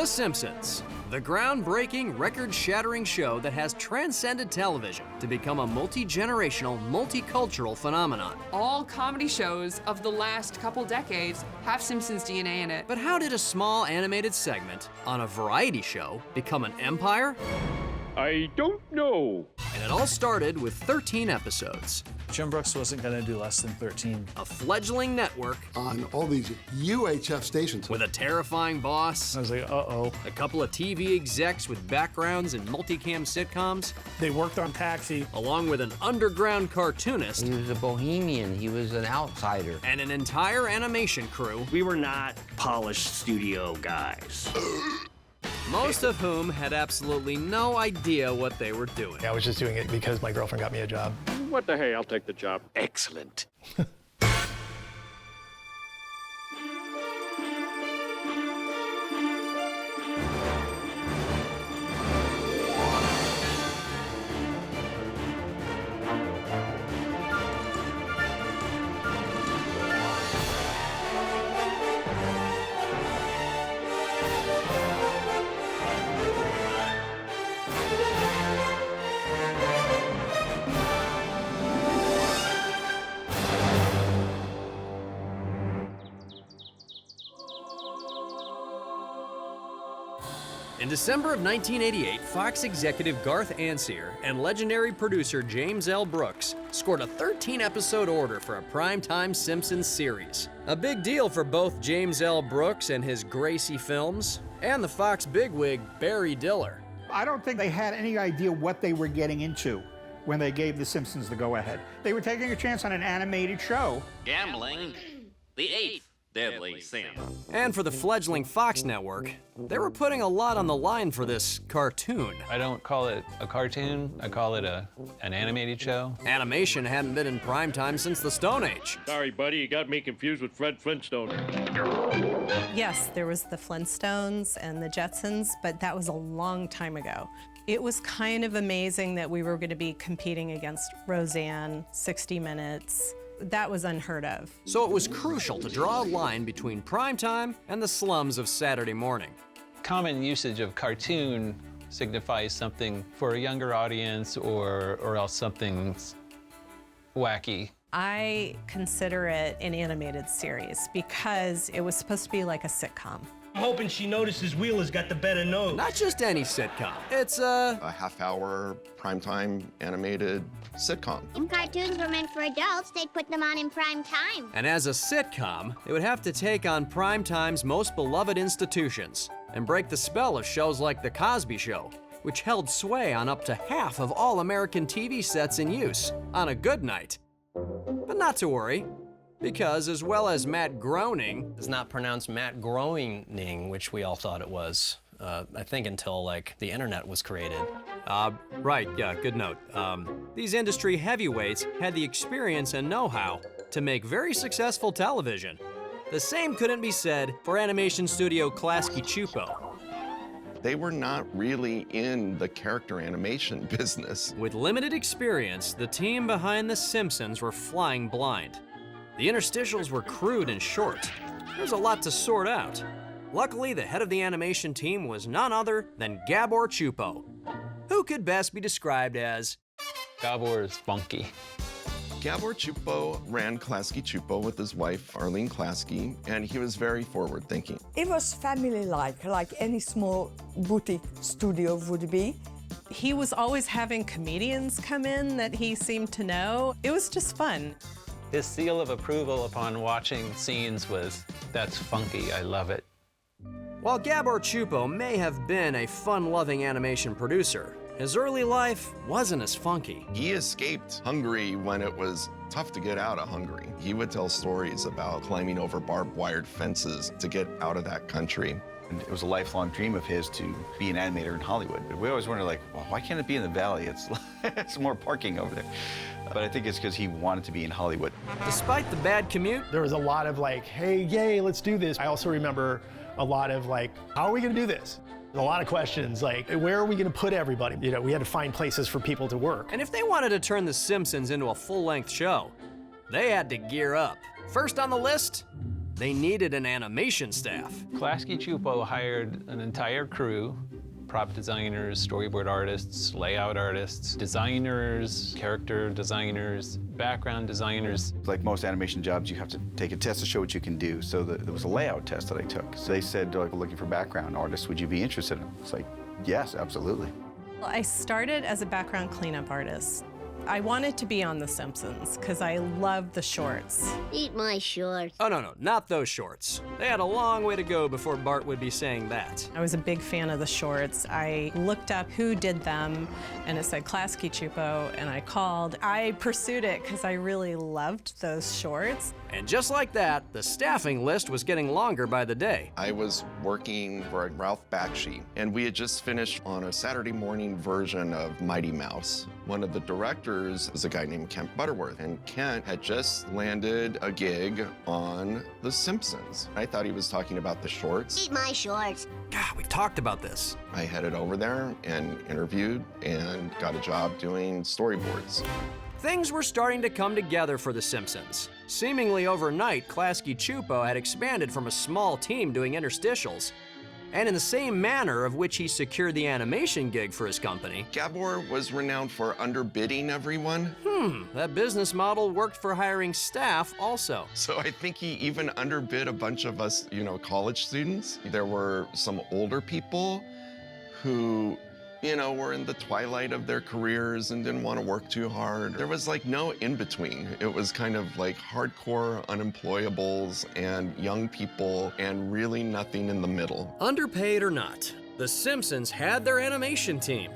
The Simpsons, the groundbreaking, record-shattering show that has transcended television to become a multi-generational, multicultural phenomenon. All comedy shows of the last couple decades have Simpsons DNA in it. But how did a small animated segment on a variety show become an empire? I don't know. And it all started with 13 episodes. Jim Brooks wasn't going to do less than 13. A fledgling network on all these UHF stations. With a terrifying boss. I was like, uh-oh. A couple of TV execs with backgrounds in multicam sitcoms. They worked on Taxi. Along with an underground cartoonist. He was a bohemian. He was an outsider. And an entire animation crew. We were not polished studio guys. Most of whom had absolutely no idea what they were doing. I was just doing it because my girlfriend got me a job. What the hey, I'll take the job. Excellent. In December of 1988, Fox executive Garth Ancier and legendary producer James L. Brooks scored a 13-episode order for a primetime Simpsons series. A big deal for both James L. Brooks and his Gracie Films, and the Fox bigwig Barry Diller. I don't think they had any idea what they were getting into when they gave The Simpsons the go-ahead. They were taking a chance on an animated show. Gambling, the eighth deadly sin. And for the fledgling Fox network, they were putting a lot on the line for this cartoon. I don't call it a cartoon, I call it an animated show. Animation hadn't been in primetime since the Stone Age. Sorry, buddy, you got me confused with Fred Flintstone. Yes, there was the Flintstones and the Jetsons, but that was a long time ago. It was kind of amazing that we were going to be competing against Roseanne, 60 Minutes. That was unheard of. So it was crucial to draw a line between primetime and the slums of Saturday morning. Common usage of cartoon signifies something for a younger audience or else something wacky. I consider it an animated series because it was supposed to be like a sitcom. I'm hoping she notices Wheeler's got the better nose. Not just any sitcom. It's a half-hour primetime animated sitcom. If cartoons were meant for adults, they'd put them on in prime time. And as a sitcom, it would have to take on primetime's most beloved institutions and break the spell of shows like The Cosby Show, which held sway on up to half of all American TV sets in use on a good night. But not to worry, because as well as Matt Groening... It's not pronounced Matt Groening, which we all thought it was, I think until, like, the internet was created. Right, yeah, good note. These industry heavyweights had the experience and know-how to make very successful television. The same couldn't be said for animation studio Klasky Csupo. They were not really in the character animation business. With limited experience, the team behind The Simpsons were flying blind. The interstitials were crude and short. There was a lot to sort out. Luckily, the head of the animation team was none other than Gabor Csupo, who could best be described as... Gabor is funky. Gabor Csupo ran Klasky Csupo with his wife, Arlene Klasky, and he was very forward-thinking. It was family-like any small boutique studio would be. He was always having comedians come in that he seemed to know. It was just fun. His seal of approval upon watching scenes was, "That's funky, I love it." While Gabor Csupo may have been a fun-loving animation producer, his early life wasn't as funky. He escaped Hungary when it was tough to get out of Hungary. He would tell stories about climbing over barbed wired fences to get out of that country. And it was a lifelong dream of his to be an animator in Hollywood. But we always wondered, like, well, why can't it be in the Valley? It's more parking over there. But I think it's because he wanted to be in Hollywood. Despite the bad commute, there was a lot of like, hey, yay, let's do this. I also remember a lot of like, how are we gonna do this? A lot of questions like, where are we gonna put everybody? You know, we had to find places for people to work. And if they wanted to turn The Simpsons into a full-length show, they had to gear up. First on the list, they needed an animation staff. Klasky Csupo hired an entire crew, prop designers, storyboard artists, layout artists, designers, character designers, background designers. Like most animation jobs, you have to take a test to show what you can do. So there was a layout test that I took. So they said, like, looking for background artists, would you be interested in it? It's like, yes, absolutely. Well, I started as a background cleanup artist. I wanted to be on The Simpsons because I loved the shorts. Eat my shorts. Oh, no, not those shorts. They had a long way to go before Bart would be saying that. I was a big fan of the shorts. I looked up who did them, and it said Klasky Csupo, and I called. I pursued it because I really loved those shorts. And just like that, the staffing list was getting longer by the day. I was working for Ralph Bakshi, and we had just finished on a Saturday morning version of Mighty Mouse. One of the directors is a guy named Kent Butterworth, and Kent had just landed a gig on The Simpsons. I thought he was talking about the shorts. Eat my shorts. God, we've talked about this. I headed over there and interviewed and got a job doing storyboards. Things were starting to come together for The Simpsons. Seemingly overnight, Klasky Csupo had expanded from a small team doing interstitials, and in the same manner of which he secured the animation gig for his company. Gabor was renowned for underbidding everyone. That business model worked for hiring staff also. So I think he even underbid a bunch of us, college students. There were some older people who were in the twilight of their careers and didn't want to work too hard. There was like no in-between. It was kind of like hardcore unemployables and young people and really nothing in the middle. Underpaid or not, The Simpsons had their animation team.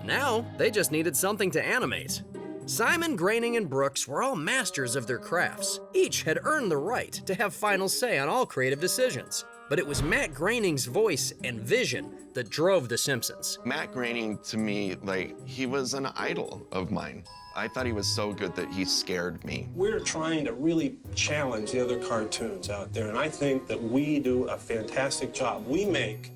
Now, they just needed something to animate. Simon, Groening, and Brooks were all masters of their crafts. Each had earned the right to have final say on all creative decisions. But it was Matt Groening's voice and vision that drove The Simpsons. Matt Groening, to me, he was an idol of mine. I thought he was so good that he scared me. We're trying to really challenge the other cartoons out there, and I think that we do a fantastic job. We make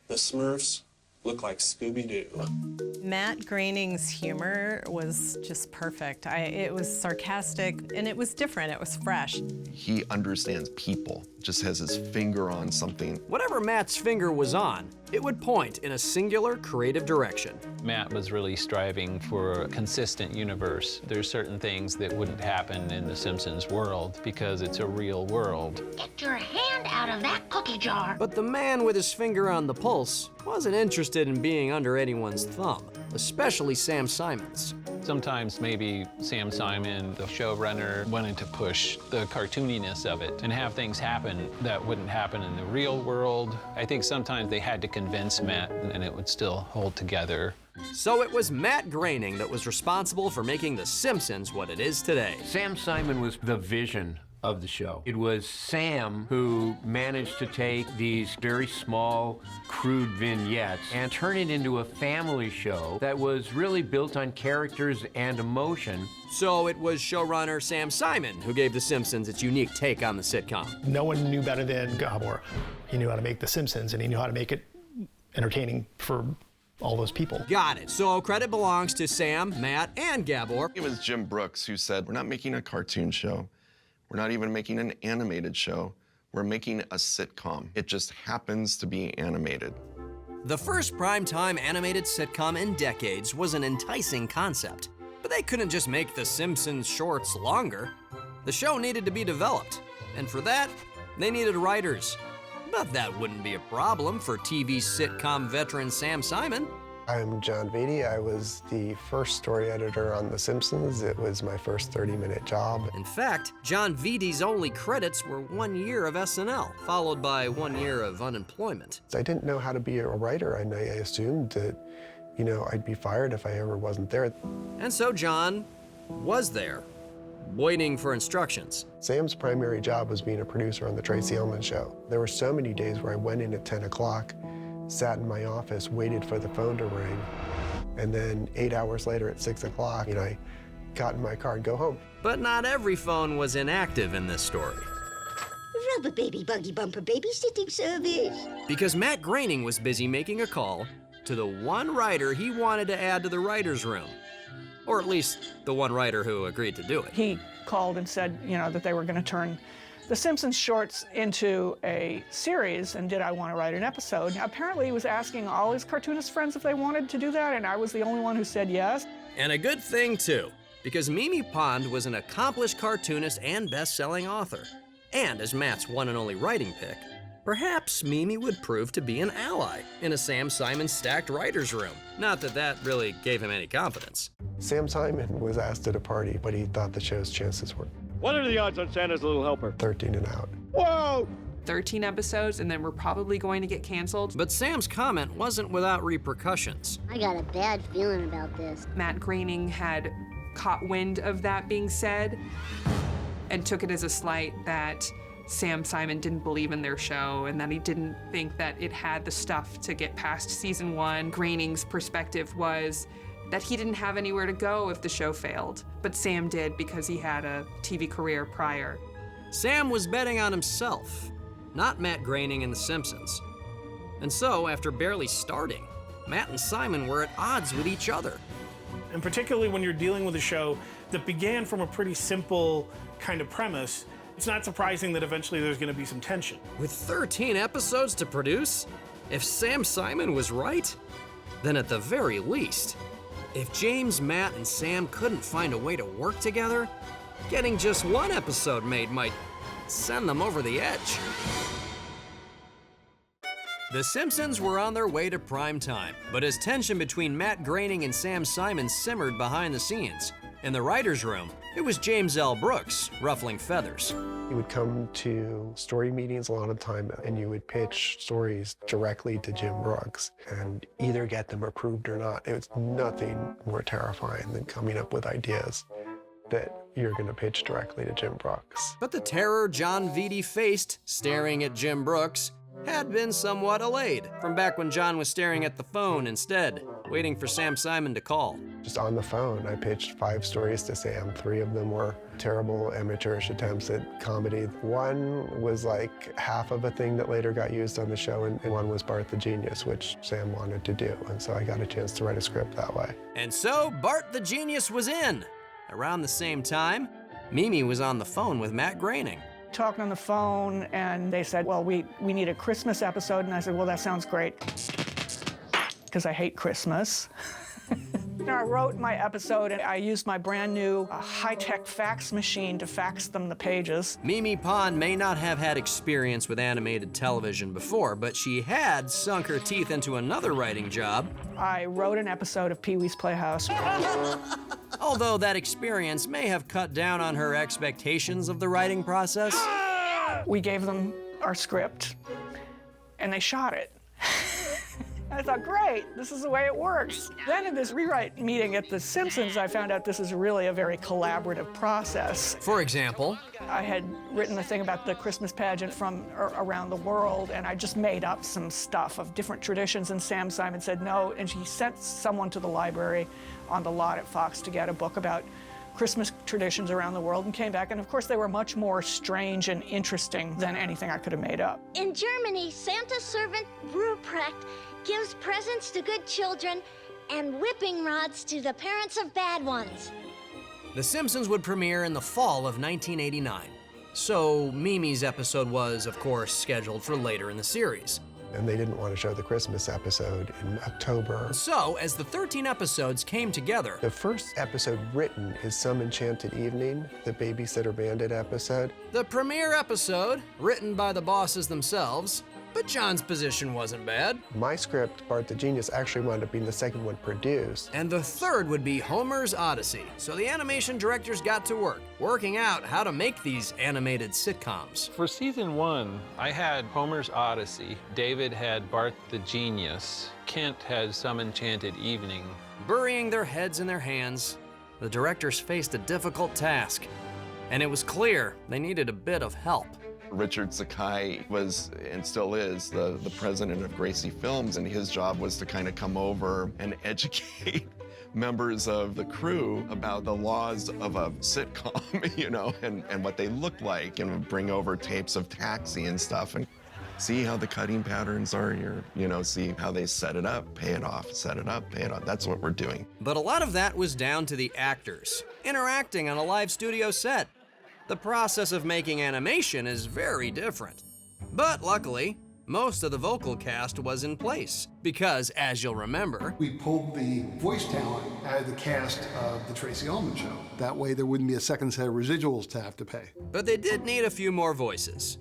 the Smurfs look like Scooby-Doo. Matt Groening's humor was just perfect. It was sarcastic, and it was different. It was fresh. He understands people, just has his finger on something. Whatever Matt's finger was on, it would point in a singular creative direction. Matt was really striving for a consistent universe. There's certain things that wouldn't happen in the Simpsons world because it's a real world. Get your hand out of that cookie jar. But the man with his finger on the pulse wasn't interested in being under anyone's thumb, especially Sam Simon's. Sometimes maybe Sam Simon, the showrunner, wanted to push the cartooniness of it and have things happen that wouldn't happen in the real world. I think sometimes they had to convince Matt and it would still hold together. So it was Matt Groening that was responsible for making The Simpsons what it is today. Sam Simon was the vision of the show. It was Sam who managed to take these very small, crude vignettes and turn it into a family show that was really built on characters and emotion. So it was showrunner Sam Simon who gave The Simpsons its unique take on the sitcom. No one knew better than Gabor. He knew how to make The Simpsons, and he knew how to make it entertaining for all those people. Got it. So credit belongs to Sam, Matt, and Gabor. It was Jim Brooks who said, "We're not making a cartoon show. We're not even making an animated show. We're making a sitcom. It just happens to be animated." The first primetime animated sitcom in decades was an enticing concept, but they couldn't just make The Simpsons shorts longer. The show needed to be developed, and for that, they needed writers. But that wouldn't be a problem for TV sitcom veteran Sam Simon. I'm John Vitti. I was the first story editor on The Simpsons. It was my first 30-minute job. In fact, John Vitti's only credits were 1 year of SNL, followed by 1 year of unemployment. I didn't know how to be a writer, and I assumed that, I'd be fired if I ever wasn't there. And so John was there, waiting for instructions. Sam's primary job was being a producer on The Tracy Ullman Show. There were so many days where I went in at 10 o'clock, sat in my office, waited for the phone to ring, and then 8 hours later at 6 o'clock, I got in my car and go home. But not every phone was inactive in this story. Rubber baby buggy bumper babysitting service. Because Matt Groening was busy making a call to the one writer he wanted to add to the writer's room. Or at least the one writer who agreed to do it. He called and said, that they were going to turn the Simpsons shorts into a series, and did I want to write an episode? Apparently he was asking all his cartoonist friends if they wanted to do that, and I was the only one who said yes. And a good thing, too, because Mimi Pond was an accomplished cartoonist and best-selling author. And as Matt's one and only writing pick, perhaps Mimi would prove to be an ally in a Sam Simon stacked writer's room. Not that that really gave him any confidence. Sam Simon was asked at a party, but he thought the show's chances were What are the odds on Santa's little helper? 13 and out. Whoa! 13 episodes, and then we're probably going to get canceled. But Sam's comment wasn't without repercussions. I got a bad feeling about this. Matt Groening had caught wind of that being said and took it as a slight that Sam Simon didn't believe in their show and that he didn't think that it had the stuff to get past season 1. Groening's perspective was that he didn't have anywhere to go if the show failed, but Sam did because he had a TV career prior. Sam was betting on himself, not Matt Groening and The Simpsons. And so, after barely starting, Matt and Simon were at odds with each other. And particularly when you're dealing with a show that began from a pretty simple kind of premise, it's not surprising that eventually there's going to be some tension. With 13 episodes to produce, if Sam Simon was right, then at the very least, if James, Matt, and Sam couldn't find a way to work together, getting just one episode made might send them over the edge. The Simpsons were on their way to prime time, but as tension between Matt Groening and Sam Simon simmered behind the scenes, in the writer's room, it was James L. Brooks ruffling feathers. You would come to story meetings a lot of the time, and you would pitch stories directly to Jim Brooks and either get them approved or not. It was nothing more terrifying than coming up with ideas that you're going to pitch directly to Jim Brooks. But the terror John Vitti faced staring at Jim Brooks had been somewhat allayed from back when John was staring at the phone instead, waiting for Sam Simon to call. Just on the phone, I pitched 5 stories to Sam. 3 of them were terrible amateurish attempts at comedy. One was like half of a thing that later got used on the show, and one was Bart the Genius, which Sam wanted to do, and so I got a chance to write a script that way. And so Bart the Genius was in. Around the same time, Mimi was on the phone with Matt Groening. Talking on the phone, and they said, well, we need a Christmas episode, and I said, well, that sounds great, because I hate Christmas. I wrote my episode, and I used my brand new high-tech fax machine to fax them the pages. Mimi Pond may not have had experience with animated television before, but she had sunk her teeth into another writing job. I wrote an episode of Pee-wee's Playhouse. Although that experience may have cut down on her expectations of the writing process. We gave them our script, and they shot it. I thought, great, this is the way it works. Then in this rewrite meeting at The Simpsons, I found out this is really a very collaborative process. For example? I had written a thing about the Christmas pageant from around the world, and I just made up some stuff of different traditions, and Sam Simon said no, and she sent someone to the library on the lot at Fox to get a book about Christmas traditions around the world, and came back, and of course they were much more strange and interesting than anything I could have made up. In Germany, Santa's servant Ruprecht gives presents to good children and whipping rods to the parents of bad ones. The Simpsons would premiere in the fall of 1989. So Mimi's episode was, of course, scheduled for later in the series. And they didn't want to show the Christmas episode in October. So, as the 13 episodes came together... The first episode written is Some Enchanted Evening, the Babysitter Bandit episode. The premiere episode, written by the bosses themselves, but John's position wasn't bad. My script, Bart the Genius, actually wound up being the second one produced. And the third would be Homer's Odyssey. So the animation directors got to work, working out how to make these animated sitcoms. For season 1, I had Homer's Odyssey, David had Bart the Genius, Kent had Some Enchanted Evening. Burying their heads in their hands, the directors faced a difficult task. And it was clear they needed a bit of help. Richard Sakai was, and still is, the president of Gracie Films, and his job was to kind of come over and educate members of the crew about the laws of a sitcom, you know, and what they look like, and bring over tapes of Taxi and stuff, and see how the cutting patterns are here, you know, see how they set it up, pay it off, set it up, pay it off. That's what we're doing. But a lot of that was down to the actors, interacting on a live studio set. The process of making animation is very different. But luckily, most of the vocal cast was in place because, as you'll remember, we pulled the voice talent out of the cast of the Tracy Ullman Show. That way there wouldn't be a second set of residuals to have to pay. But they did need a few more voices,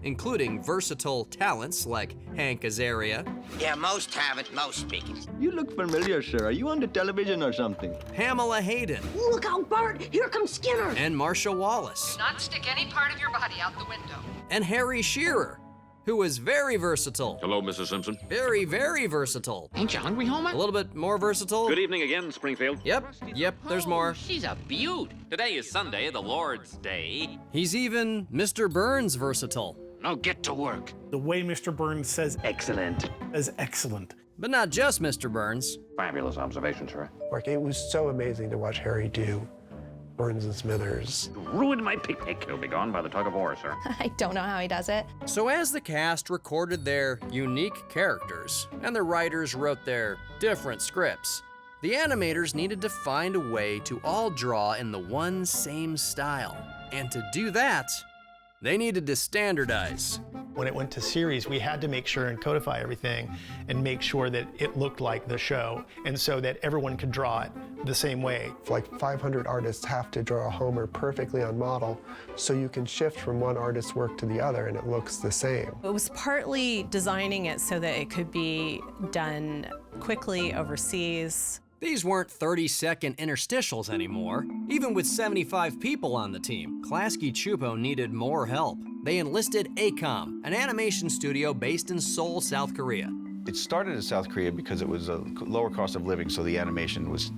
including versatile talents like Hank Azaria. Yeah, most have it, most speak it. You look familiar, sir. Are you on the television or something? Pamela Hayden. Look out, Bart! Here comes Skinner! And Marsha Wallace. Do not stick any part of your body out the window. And Harry Shearer, who was very versatile. Hello, Mrs. Simpson. Very, very versatile. Ain't you hungry, Homer? A little bit more versatile. Good evening again, Springfield. Yep, there's more. She's a beaut. Today is Sunday, the Lord's Day. He's even Mr. Burns versatile. Now get to work. The way Mr. Burns says excellent is excellent. But not just Mr. Burns. Fabulous observation, sir. Like, it was so amazing to watch Harry do Burns and Smithers. You ruined my picnic. He'll be gone by the tug of war, sir. I don't know how he does it. So as the cast recorded their unique characters and the writers wrote their different scripts, the animators needed to find a way to all draw in the one same style. And to do that, they needed to standardize. When it went to series, we had to make sure and codify everything and make sure that it looked like the show, and so that everyone could draw it the same way. Like 500 artists have to draw Homer perfectly on model, so you can shift from one artist's work to the other and it looks the same. It was partly designing it so that it could be done quickly overseas. These weren't 30-second interstitials anymore. Even with 75 people on the team, Klasky Chupo needed more help. They enlisted ACOM, an animation studio based in Seoul, South Korea. It started in South Korea because it was a lower cost of living, so the animation was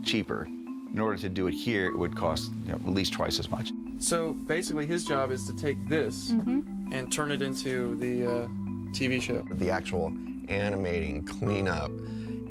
cheaper. In order to do it here, it would cost at least twice as much. So basically his job is to take this and turn it into the TV show. The actual animating, cleanup,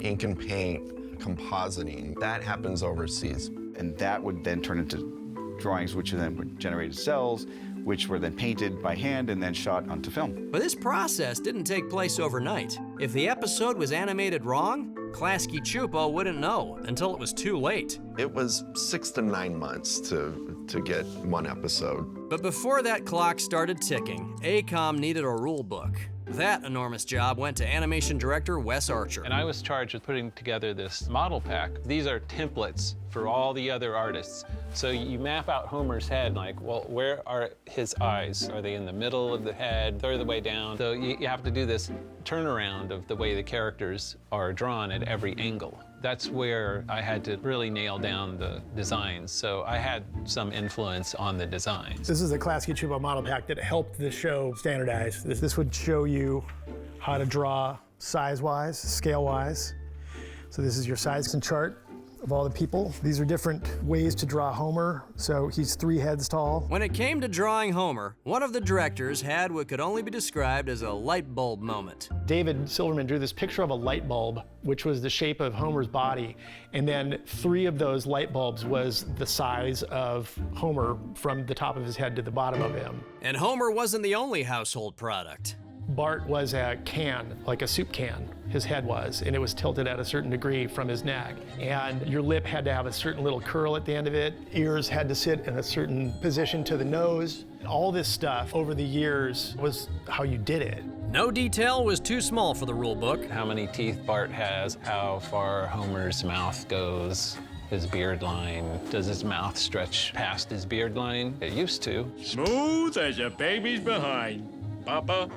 ink and paint, compositing, that happens overseas. And that would then turn into drawings, which then would generate cells, which were then painted by hand and then shot onto film. But this process didn't take place overnight. If the episode was animated wrong, Klasky Chupo wouldn't know until it was too late. It was 6 to 9 months to get one episode. But before that clock started ticking, ACOM needed a rule book. That enormous job went to animation director Wes Archer. And I was charged with putting together this model pack. These are templates for all the other artists. So you map out Homer's head, like, well, where are his eyes? Are they in the middle of the head, third of the way down? So you have to do this turnaround of the way the characters are drawn at every angle. That's where I had to really nail down the designs. So I had some influence on the designs. This is a Klasky Chupo model pack that helped the show standardize. This would show you how to draw size-wise, scale-wise. So this is your size and chart of all the people. These are different ways to draw Homer. So he's 3 heads tall. When it came to drawing Homer, one of the directors had what could only be described as a light bulb moment. David Silverman drew this picture of a light bulb, which was the shape of Homer's body. And then 3 of those light bulbs was the size of Homer from the top of his head to the bottom of him. And Homer wasn't the only household product. Bart was a can, like a soup can, his head was, and it was tilted at a certain degree from his neck. And your lip had to have a certain little curl at the end of it. Ears had to sit in a certain position to the nose. All this stuff over the years was how you did it. No detail was too small for the rule book. How many teeth Bart has, how far Homer's mouth goes, his beard line. Does his mouth stretch past his beard line? It used to. Smooth as a baby's behind. Papa?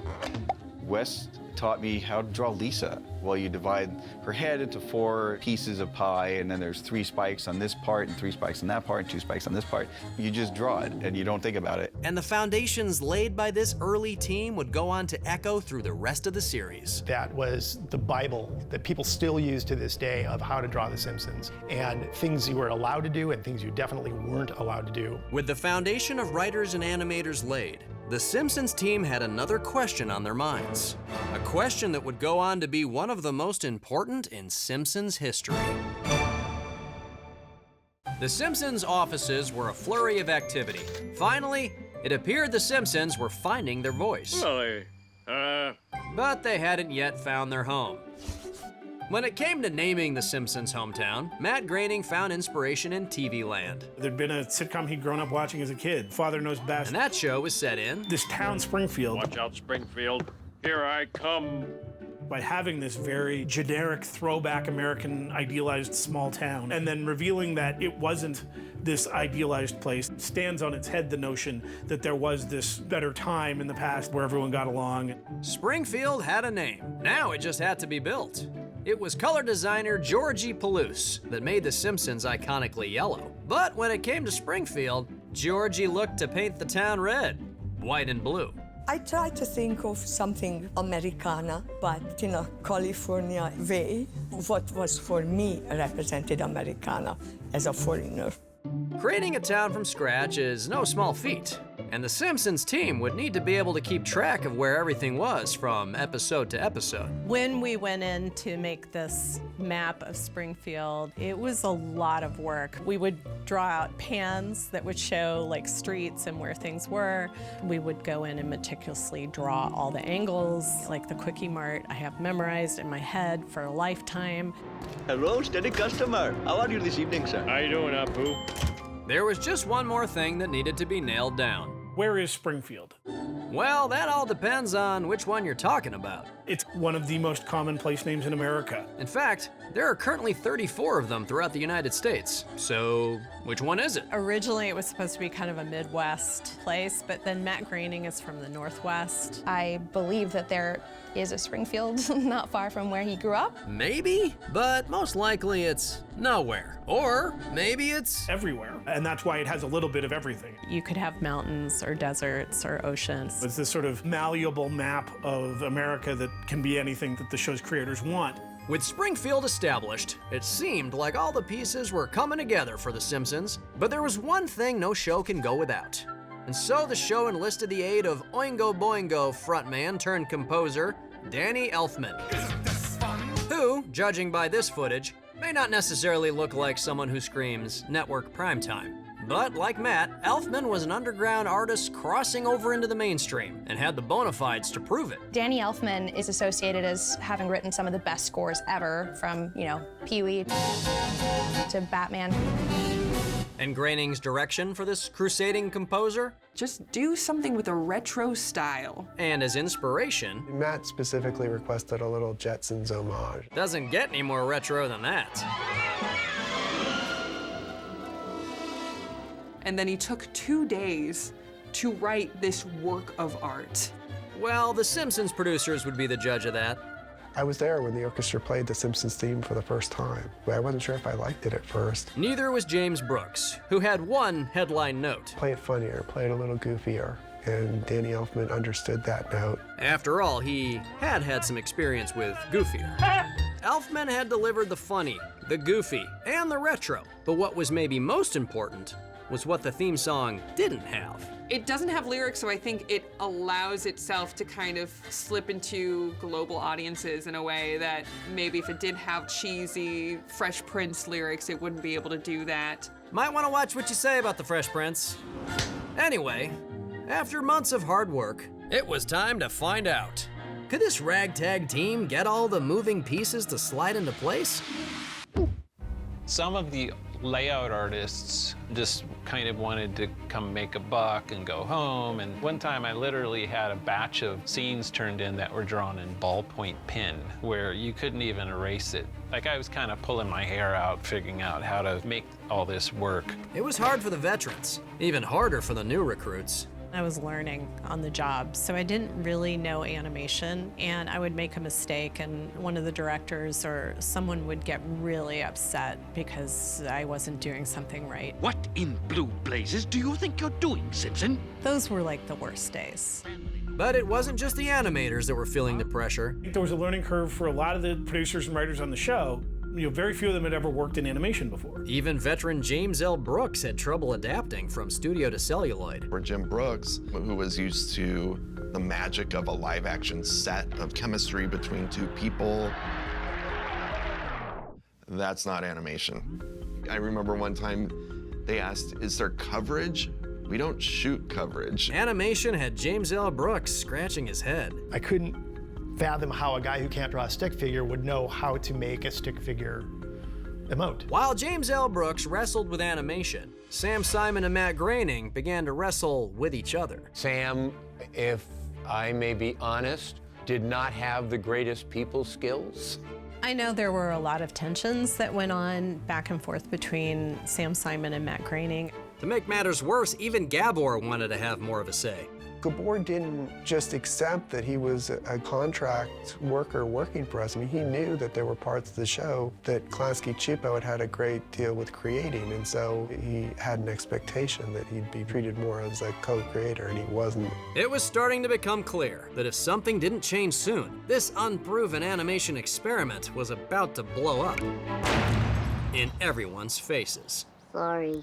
Wes taught me how to draw Lisa. Well, you divide her head into 4 pieces of pie, and then there's 3 spikes on this part, and 3 spikes on that part, and 2 spikes on this part. You just draw it, and you don't think about it. And the foundations laid by this early team would go on to echo through the rest of the series. That was the Bible that people still use to this day of how to draw The Simpsons, and things you were allowed to do and things you definitely weren't allowed to do. With the foundation of writers and animators laid, the Simpsons team had another question on their minds. A question that would go on to be one of the most important in Simpsons history. The Simpsons offices were a flurry of activity. Finally, it appeared the Simpsons were finding their voice. Really? But they hadn't yet found their home. When it came to naming the Simpsons' hometown, Matt Groening found inspiration in TV land. There'd been a sitcom he'd grown up watching as a kid, Father Knows Best. And that show was set in this town, Springfield. Watch out, Springfield. Here I come. By having this very generic throwback American idealized small town and then revealing that it wasn't this idealized place, stands on its head the notion that there was this better time in the past where everyone got along. Springfield had a name. Now it just had to be built. It was color designer Georgie Palouse that made The Simpsons iconically yellow. But when it came to Springfield, Georgie looked to paint the town red, white and blue. I tried to think of something Americana, but in a California way, what was for me represented Americana as a foreigner. Creating a town from scratch is no small feat, and the Simpsons team would need to be able to keep track of where everything was from episode to episode. When we went in to make this map of Springfield, it was a lot of work. We would draw out pans that would show like streets and where things were. We would go in and meticulously draw all the angles, like the Quickie Mart I have memorized in my head for a lifetime. Hello, steady customer. How are you this evening, sir? How you doing, Apu? There was just one more thing that needed to be nailed down. Where is Springfield? Well, that all depends on which one you're talking about. It's one of the most common place names in America. In fact, there are currently 34 of them throughout the United States. So, which one is it? Originally, it was supposed to be kind of a Midwest place, but then Matt Groening is from the Northwest. I believe that there is a Springfield not far from where he grew up. Maybe, but most likely it's nowhere. Or maybe it's everywhere. And that's why it has a little bit of everything. You could have mountains or deserts or oceans. It's this sort of malleable map of America that can be anything that the show's creators want. With Springfield established, it seemed like all the pieces were coming together for The Simpsons, but there was one thing no show can go without. And so the show enlisted the aid of Oingo Boingo frontman turned composer Danny Elfman, who, judging by this footage, may not necessarily look like someone who screams network primetime. But like Matt, Elfman was an underground artist crossing over into the mainstream and had the bona fides to prove it. Danny Elfman is associated as having written some of the best scores ever, from, Pee-wee to Batman. And Groening's direction for this crusading composer? Just do something with a retro style. And as inspiration, Matt specifically requested a little Jetsons homage. Doesn't get any more retro than that. And then he took 2 days to write this work of art. Well, the Simpsons producers would be the judge of that. I was there when the orchestra played the Simpsons theme for the first time. I wasn't sure if I liked it at first. Neither was James Brooks, who had one headline note. Play it funnier, play it a little goofier. And Danny Elfman understood that note. After all, he had some experience with goofier. Elfman had delivered the funny, the goofy, and the retro. But what was maybe most important was what the theme song didn't have. It doesn't have lyrics, so I think it allows itself to kind of slip into global audiences in a way that maybe if it did have cheesy Fresh Prince lyrics, it wouldn't be able to do that. Might want to watch what you say about the Fresh Prince. Anyway, after months of hard work, it was time to find out. Could this ragtag team get all the moving pieces to slide into place? Some of the layout artists just kind of wanted to come make a buck and go home. And one time I literally had a batch of scenes turned in that were drawn in ballpoint pen where you couldn't even erase it. Like I was kind of pulling my hair out, figuring out how to make all this work. It was hard for the veterans, even harder for the new recruits. I was learning on the job, so I didn't really know animation, and I would make a mistake, and one of the directors or someone would get really upset because I wasn't doing something right. What in blue blazes do you think you're doing, Simpson? Those were like the worst days. But it wasn't just the animators that were feeling the pressure. There was a learning curve for a lot of the producers and writers on the show. Very few of them had ever worked in animation before. Even veteran James L. Brooks had trouble adapting from studio to celluloid. Or Jim Brooks, who was used to the magic of a live-action set of chemistry between two people. That's not animation. I remember one time they asked, is there coverage? We don't shoot coverage. Animation had James L. Brooks scratching his head. I couldn't fathom how a guy who can't draw a stick figure would know how to make a stick figure emote. While James L. Brooks wrestled with animation, Sam Simon and Matt Groening began to wrestle with each other. Sam, if I may be honest, did not have the greatest people skills. I know there were a lot of tensions that went on back and forth between Sam Simon and Matt Groening. To make matters worse, even Gabor wanted to have more of a say. Gabor didn't just accept that he was a contract worker working for us. I mean, he knew that there were parts of the show that Klasky Csupo had a great deal with creating, and so he had an expectation that he'd be treated more as a co-creator, and he wasn't. It was starting to become clear that if something didn't change soon, this unproven animation experiment was about to blow up in everyone's faces. Sorry.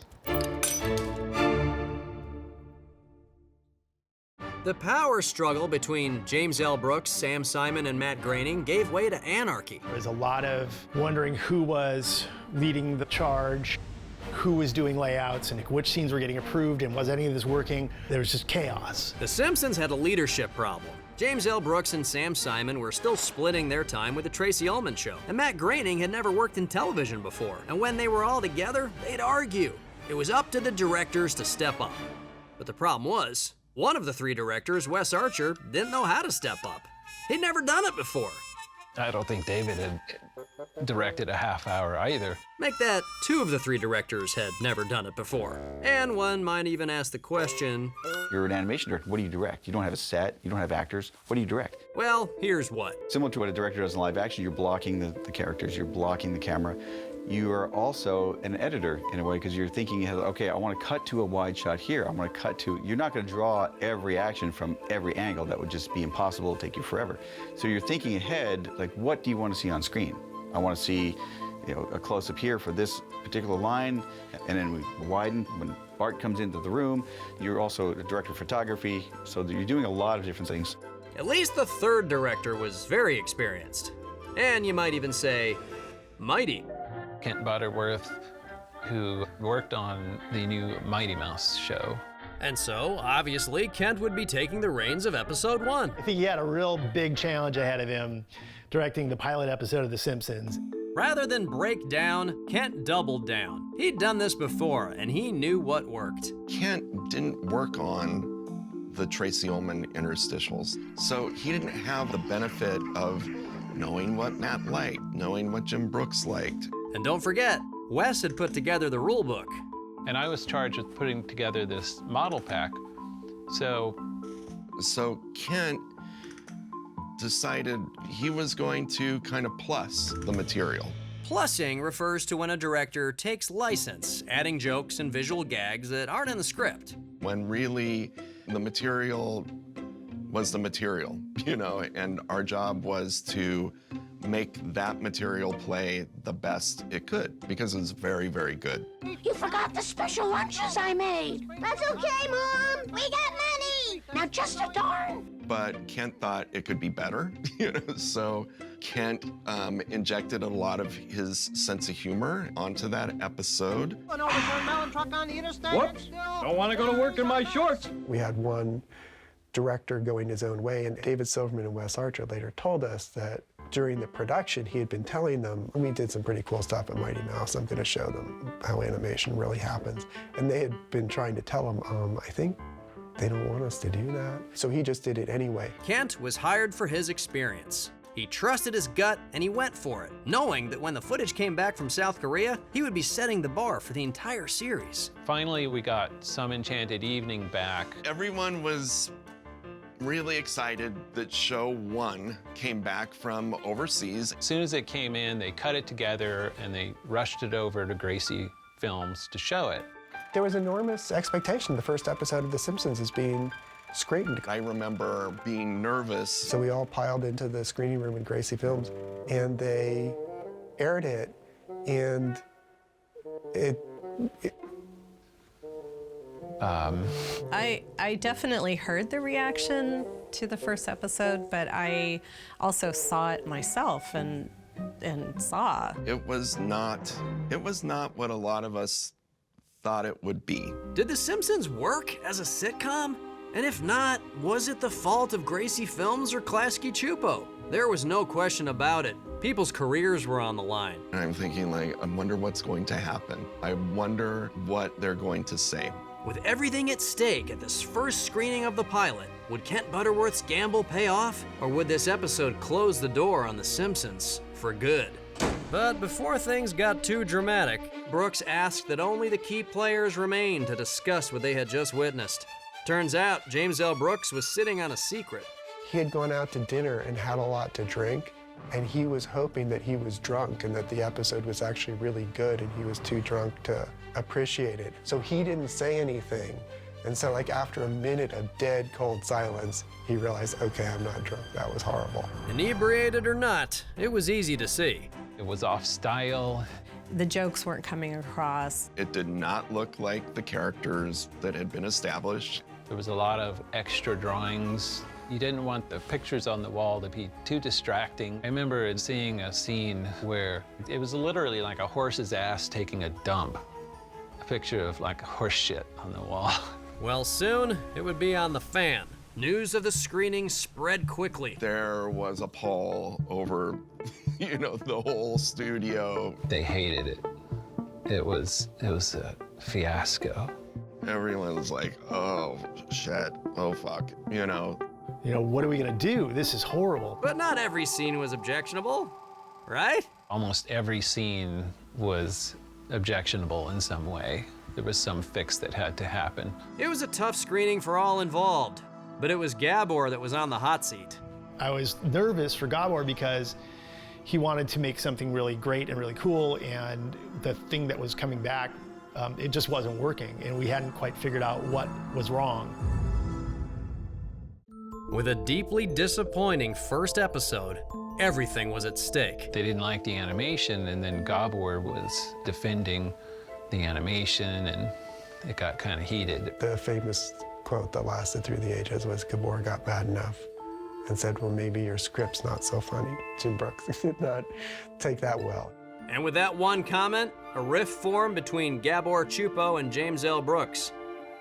The power struggle between James L. Brooks, Sam Simon, and Matt Groening gave way to anarchy. There was a lot of wondering who was leading the charge, who was doing layouts, and which scenes were getting approved, and was any of this working. There was just chaos. The Simpsons had a leadership problem. James L. Brooks and Sam Simon were still splitting their time with the Tracy Ullman Show, and Matt Groening had never worked in television before. And when they were all together, they'd argue. It was up to the directors to step up. But the problem was, one of the three directors, Wes Archer, didn't know how to step up. He'd never done it before. I don't think David had directed a half hour either. Make that two of the three directors had never done it before. And one might even ask the question, You're an animation director, what do you direct? You don't have a set, you don't have actors, what do you direct? well, here's what. Similar to what a director does in live action, you're blocking the characters, you're blocking the camera. You are also an editor in a way, because you're thinking, okay, I want to cut to a wide shot here. I want to cut to, you're not going to draw every action from every angle. That would just be impossible, it'll take you forever. So you're thinking ahead, like, what do you want to see on screen? I want to see, a close-up here for this particular line, and then we widen when Bart comes into the room. You're also a director of photography, so you're doing a lot of different things. At least the third director was very experienced. And you might even say, mighty. Kent Butterworth, who worked on the new Mighty Mouse show. And so, obviously, Kent would be taking the reins of episode 1. I think he had a real big challenge ahead of him directing the pilot episode of The Simpsons. Rather than break down, Kent doubled down. He'd done this before, and he knew what worked. Kent didn't work on the Tracy Ullman interstitials, so he didn't have the benefit of knowing what Matt liked, knowing what Jim Brooks liked. And don't forget, Wes had put together the rule book. And I was charged with putting together this model pack. So Kent decided he was going to kind of plus the material. Plussing refers to when a director takes license, adding jokes and visual gags that aren't in the script. When really the material was the material, and our job was to make that material play the best it could, because it was very, very good. You forgot the special lunches I made. That's okay, Mom. We got money. Now just a darn. But Kent thought it could be better, so Kent injected a lot of his sense of humor onto that episode. Whoops, don't want to go to work in my shorts. We had one director going his own way, and David Silverman and Wes Archer later told us that during the production, he had been telling them, we did some pretty cool stuff at Mighty Mouse. I'm going to show them how animation really happens. And they had been trying to tell him, I think they don't want us to do that. So he just did it anyway. Kent was hired for his experience. He trusted his gut and he went for it, knowing that when the footage came back from South Korea, he would be setting the bar for the entire series. Finally, we got Some Enchanted Evening back. Everyone was really excited that show 1 came back from overseas. As soon as it came in, they cut it together and they rushed it over to Gracie Films to show it. There was enormous expectation. The first episode of The Simpsons is being screened. I remember being nervous. So we all piled into the screening room at Gracie Films, and they aired it, and I definitely heard the reaction to the first episode, but I also saw it myself and saw. It was not what a lot of us thought it would be. Did The Simpsons work as a sitcom? And if not, was it the fault of Gracie Films or Klasky Csupo? There was no question about it. People's careers were on the line. And I'm thinking, like, I wonder what's going to happen. I wonder what they're going to say. With everything at stake at this first screening of the pilot, would Kent Butterworth's gamble pay off? Or would this episode close the door on The Simpsons for good? But before things got too dramatic, Brooks asked that only the key players remain to discuss what they had just witnessed. Turns out, James L. Brooks was sitting on a secret. He had gone out to dinner and had a lot to drink, and he was hoping that he was drunk and that the episode was actually really good and he was too drunk to appreciate it. So he didn't say anything. And so like after a minute of dead cold silence, he realized, okay, I'm not drunk. That was horrible. Inebriated or not, it was easy to see. It was off style. The jokes weren't coming across. It did not look like the characters that had been established. There was a lot of extra drawings. You didn't want the pictures on the wall to be too distracting. I remember seeing a scene where it was literally like a horse's ass taking a dump. A picture of like horse shit on the wall. Well, soon it would be on the fan. News of the screening spread quickly. There was a pall over, the whole studio. They hated it. It was a fiasco. Everyone was like, oh, shit, oh, fuck, what are we gonna do? This is horrible. But not every scene was objectionable, right? Almost every scene was objectionable in some way. There was some fix that had to happen. It was a tough screening for all involved, but it was Gabor that was on the hot seat. I was nervous for Gabor because he wanted to make something really great and really cool, and the thing that was coming back, it just wasn't working, and we hadn't quite figured out what was wrong. With a deeply disappointing first episode, everything was at stake. They didn't like the animation, and then Gabor was defending the animation, and it got kind of heated. The famous quote that lasted through the ages was, Gabor got bad enough and said, well, maybe your script's not so funny. Jim Brooks did not take that well. And with that one comment, a rift formed between Gabor Chupo and James L. Brooks.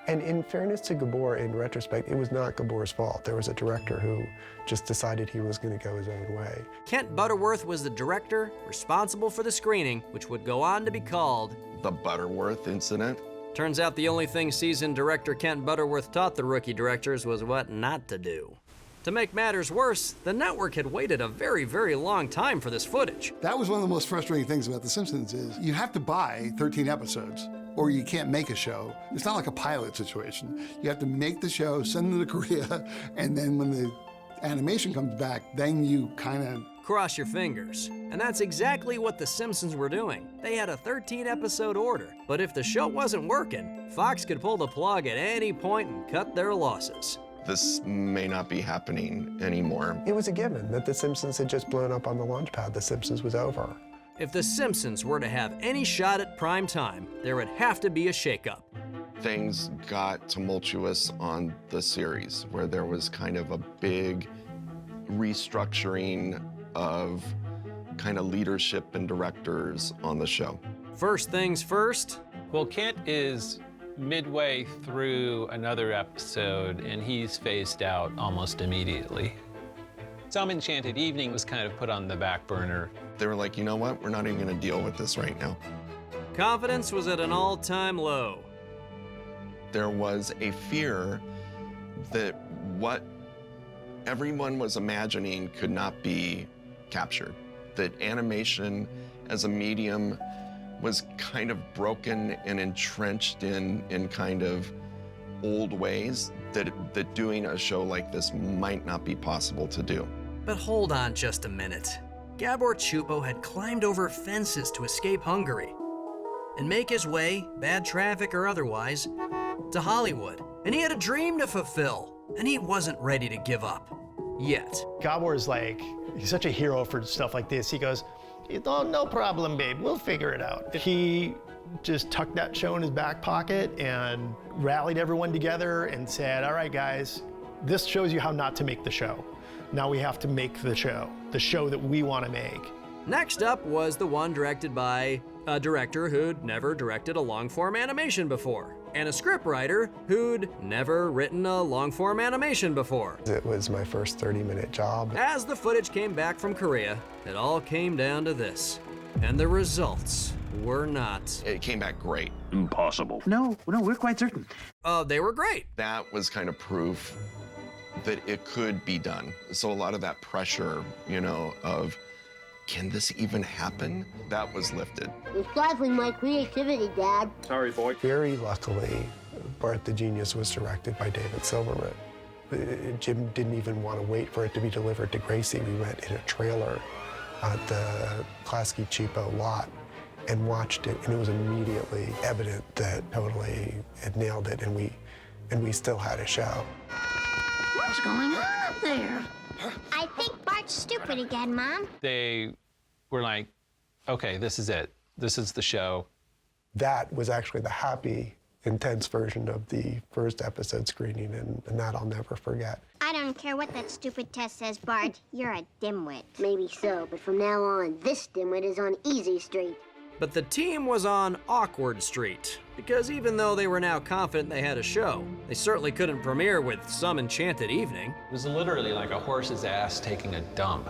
And in fairness to Gabor, in retrospect, it was not Gabor's fault. There was a director who just decided he was going to go his own way. Kent Butterworth was the director responsible for the screening, which would go on to be called the Butterworth Incident. Turns out the only thing seasoned director Kent Butterworth taught the rookie directors was what not to do. To make matters worse, the network had waited a very, very long time for this footage. That was one of the most frustrating things about The Simpsons is you have to buy 13 episodes or you can't make a show. It's not like a pilot situation. You have to make the show, send them to Korea, and then when the animation comes back, then you kind of cross your fingers. And that's exactly what The Simpsons were doing. They had a 13-episode order, but if the show wasn't working, Fox could pull the plug at any point and cut their losses. This may not be happening anymore. It was a given that The Simpsons had just blown up on the launch pad. The Simpsons was over. If The Simpsons were to have any shot at prime time, there would have to be a shakeup. Things got tumultuous on the series, where there was kind of a big restructuring of kind of leadership and directors on the show. First things first. Well, Kent is midway through another episode, and he's phased out almost immediately. Some Enchanted Evening was kind of put on the back burner. They were like, you know what? We're not even going to deal with this right now. Confidence was at an all-time low. There was a fear that what everyone was imagining could not be captured, that animation as a medium was kind of broken and entrenched in kind of old ways, that doing a show like this might not be possible to do. But hold on just a minute. Gabor Chupo had climbed over fences to escape Hungary and make his way, bad traffic or otherwise, to Hollywood. And he had a dream to fulfill, and he wasn't ready to give up. Yet. Gabor's like, he's such a hero for stuff like this. He goes, no problem, babe, we'll figure it out. He just tucked that show in his back pocket and rallied everyone together and said, all right, guys, this shows you how not to make the show. Now we have to make the show that we want to make. Next up was the one directed by a director who'd never directed a long-form animation before, and a scriptwriter who'd never written a long-form animation before. It was my first 30-minute job. As the footage came back from Korea, it all came down to this. And the results were not. It came back great. Impossible. No, we're quite certain. They were great. That was kind of proof that it could be done. So a lot of that pressure, you know, of can this even happen? That was lifted. It's stifling my creativity, Dad. Sorry, boy. Very luckily, Bart the Genius was directed by David Silverman. Jim didn't even want to wait for it to be delivered to Gracie. We went in a trailer at the Klasky Cheapo lot and watched it, and it was immediately evident that totally it nailed it, and we still had a show. What's going on up there? I think Bart's stupid again, Mom. They were like, okay, this is it. This is the show. That was actually the happy, intense version of the first episode screening, and that I'll never forget. I don't care what that stupid test says, Bart. You're a dimwit. Maybe so, but from now on, this dimwit is on Easy Street. But the team was on Awkward Street, because even though they were now confident they had a show, they certainly couldn't premiere with Some Enchanted Evening. It was literally like a horse's ass taking a dump.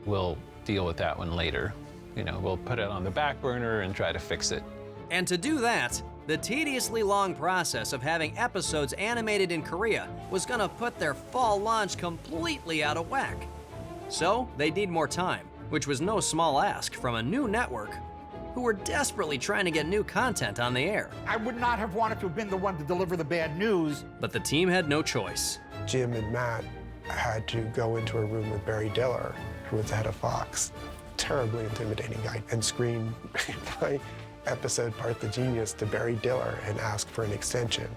We'll deal with that one later. You know, we'll put it on the back burner and try to fix it. And to do that, the tediously long process of having episodes animated in Korea was gonna put their fall launch completely out of whack. So they'd need more time, which was no small ask from a new network who were desperately trying to get new content on the air. I would not have wanted to have been the one to deliver the bad news. But the team had no choice. Jim and Matt had to go into a room with Barry Diller, who was the head of Fox. Terribly intimidating guy, and screen my episode Bart the Genius to Barry Diller and ask for an extension.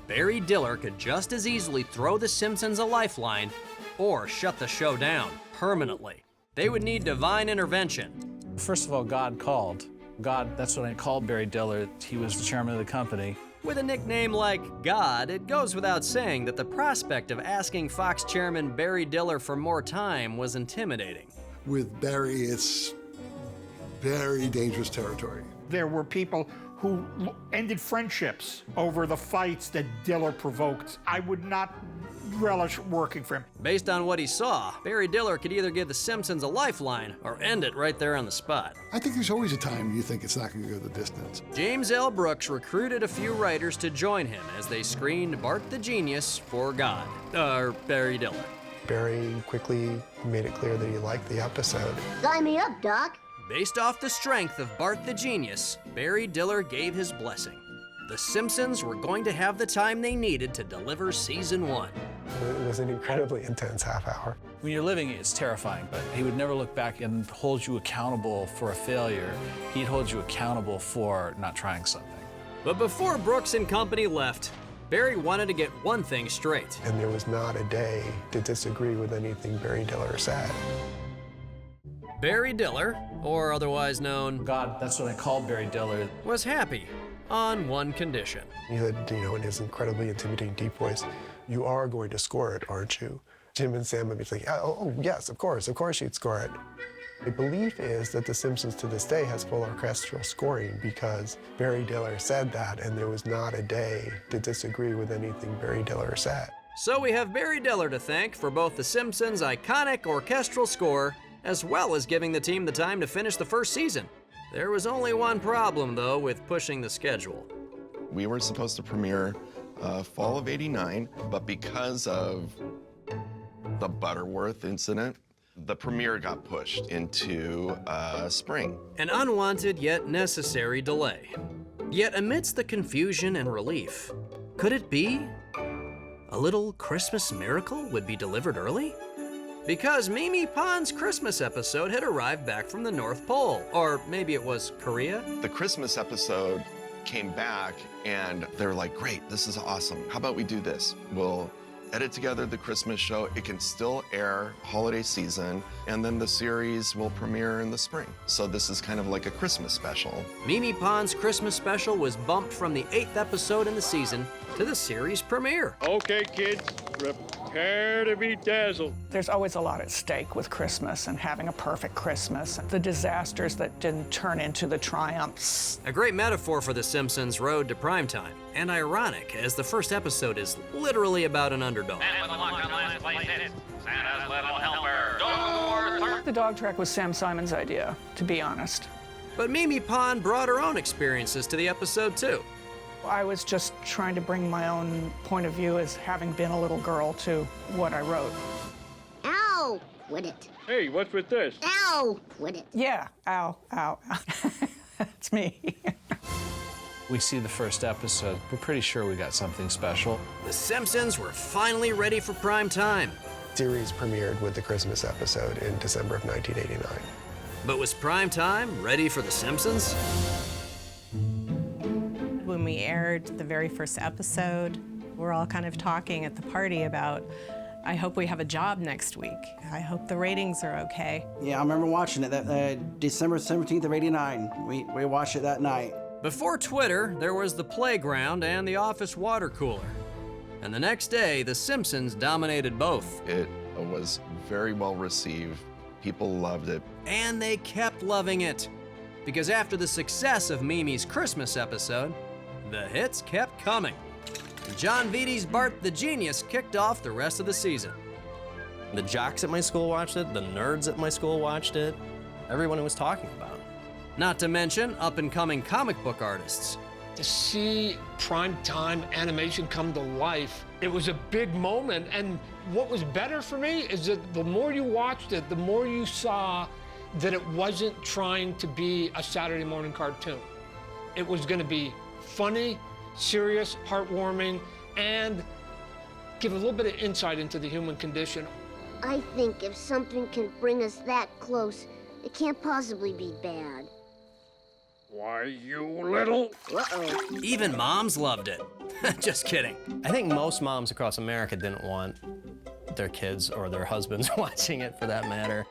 Barry Diller could just as easily throw The Simpsons a lifeline or shut the show down permanently. They would need divine intervention. First of all, God called. God, that's what I called Barry Diller. He was the chairman of the company. With a nickname like God, it goes without saying that the prospect of asking Fox chairman Barry Diller for more time was intimidating. With Barry, it's very dangerous territory. There were people who ended friendships over the fights that Diller provoked. I would not relish working for him. Based on what he saw, Barry Diller could either give The Simpsons a lifeline or end it right there on the spot. I think there's always a time you think it's not going to go the distance. James L. Brooks recruited a few writers to join him as they screened Bart the Genius for God, Barry Diller. Barry quickly made it clear that he liked the episode. Sign me up, Doc. Based off the strength of Bart the Genius, Barry Diller gave his blessing. The Simpsons were going to have the time they needed to deliver season 1. It was an incredibly intense half hour. When you're living it, it's terrifying, but he would never look back and hold you accountable for a failure. He'd hold you accountable for not trying something. But before Brooks and company left, Barry wanted to get one thing straight. And there was not a day to disagree with anything Barry Diller said. Barry Diller, or otherwise known God, that's what I called Barry Diller, was happy on one condition. He said, you know, in his incredibly intimidating deep voice, "You are going to score it, aren't you?" Jim and Sam would be like, oh, yes, of course you'd score it. The belief is that The Simpsons to this day has full orchestral scoring because Barry Diller said that, and there was not a day to disagree with anything Barry Diller said. So we have Barry Diller to thank for both The Simpsons' iconic orchestral score, as well as giving the team the time to finish the first season. There was only one problem, though, with pushing the schedule. We were supposed to premiere fall of '89, but because of the Butterworth incident, the premiere got pushed into spring. An unwanted yet necessary delay. Yet amidst the confusion and relief, could it be a little Christmas miracle would be delivered early? Because Mimi Pond's Christmas episode had arrived back from the North Pole, or maybe it was Korea? The Christmas episode came back and they're like, great, this is awesome. How about we do this? We'll edit together the Christmas show. It can still air holiday season, and then the series will premiere in the spring. So this is kind of like a Christmas special. Mimi Pond's Christmas special was bumped from the 8th episode in the season to the series premiere. Okay, kids, Prepare to be dazzled. There's always a lot at stake with Christmas and having a perfect Christmas. The disasters that didn't turn into the triumphs. A great metaphor for The Simpsons' road to primetime, and ironic, as the first episode is literally about an underdog. The dog track was Sam Simon's idea, to be honest. But Mimi Pond brought her own experiences to the episode, too. I was just trying to bring my own point of view as having been a little girl to what I wrote. Ow! Quit it. Hey, what's with this? Ow! Quit it. Yeah, ow, ow, ow. That's me. We see the first episode. We're pretty sure we got something special. The Simpsons were finally ready for prime time. Series premiered with the Christmas episode in December of 1989. But was prime time ready for The Simpsons? When we aired the very first episode, we're all kind of talking at the party about, I hope we have a job next week. I hope the ratings are okay. Yeah, I remember watching it, that December 17th of '89. We watched it that night. Before Twitter, there was the playground and the office water cooler. And the next day, The Simpsons dominated both. It was very well received. People loved it. And they kept loving it. Because after the success of Mimi's Christmas episode, the hits kept coming. John Vidi's Bart the Genius kicked off the rest of the season. The jocks at my school watched it, the nerds at my school watched it, everyone was talking about it. Not to mention up-and-coming comic book artists. To see primetime animation come to life, it was a big moment. And what was better for me is that the more you watched it, the more you saw that it wasn't trying to be a Saturday morning cartoon. It was going to be funny, serious, heartwarming, and give a little bit of insight into the human condition. I think if something can bring us that close, it can't possibly be bad. Why, you little... Uh-oh. Even moms loved it. Just kidding. I think most moms across America didn't want their kids or their husbands watching it, for that matter.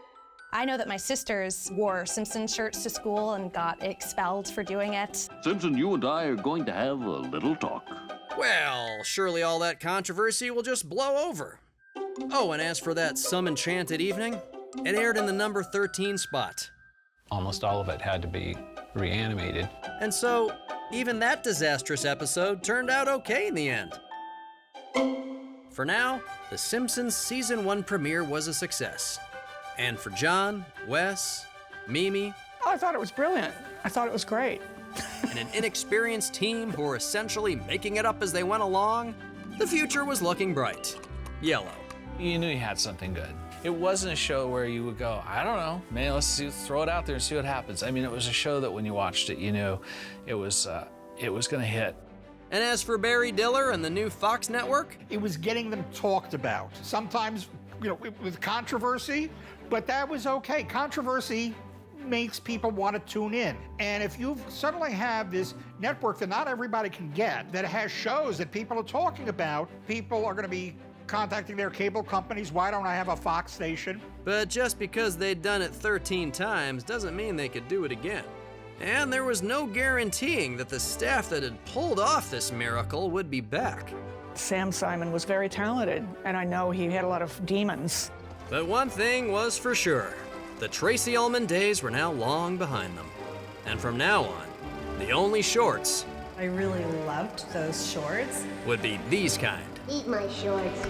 I know that my sisters wore Simpsons shirts to school and got expelled for doing it. Simpson, you and I are going to have a little talk. Well, surely all that controversy will just blow over. Oh, and as for that Some Enchanted Evening, it aired in the number 13 spot. Almost all of it had to be reanimated. And so, even that disastrous episode turned out okay in the end. For now, The Simpsons Season 1 premiere was a success. And for John, Wes, Mimi... Oh, I thought it was brilliant. I thought it was great. And an inexperienced team who were essentially making it up as they went along, the future was looking bright. Yellow. You knew you had something good. It wasn't a show where you would go, I don't know, man, throw it out there and see what happens. I mean, it was a show that when you watched it, you knew it was gonna hit. And as for Barry Diller and the new Fox network? It was getting them talked about. Sometimes, with controversy, but that was okay. Controversy makes people want to tune in. And if you suddenly have this network that not everybody can get, that has shows that people are talking about, people are gonna be contacting their cable companies. Why don't I have a Fox station? But just because they'd done it 13 times doesn't mean they could do it again. And there was no guaranteeing that the staff that had pulled off this miracle would be back. Sam Simon was very talented, and I know he had a lot of demons. But one thing was for sure. The Tracy Ullman days were now long behind them. And from now on, the only shorts I really loved those shorts. would be these kind. Eat my shorts.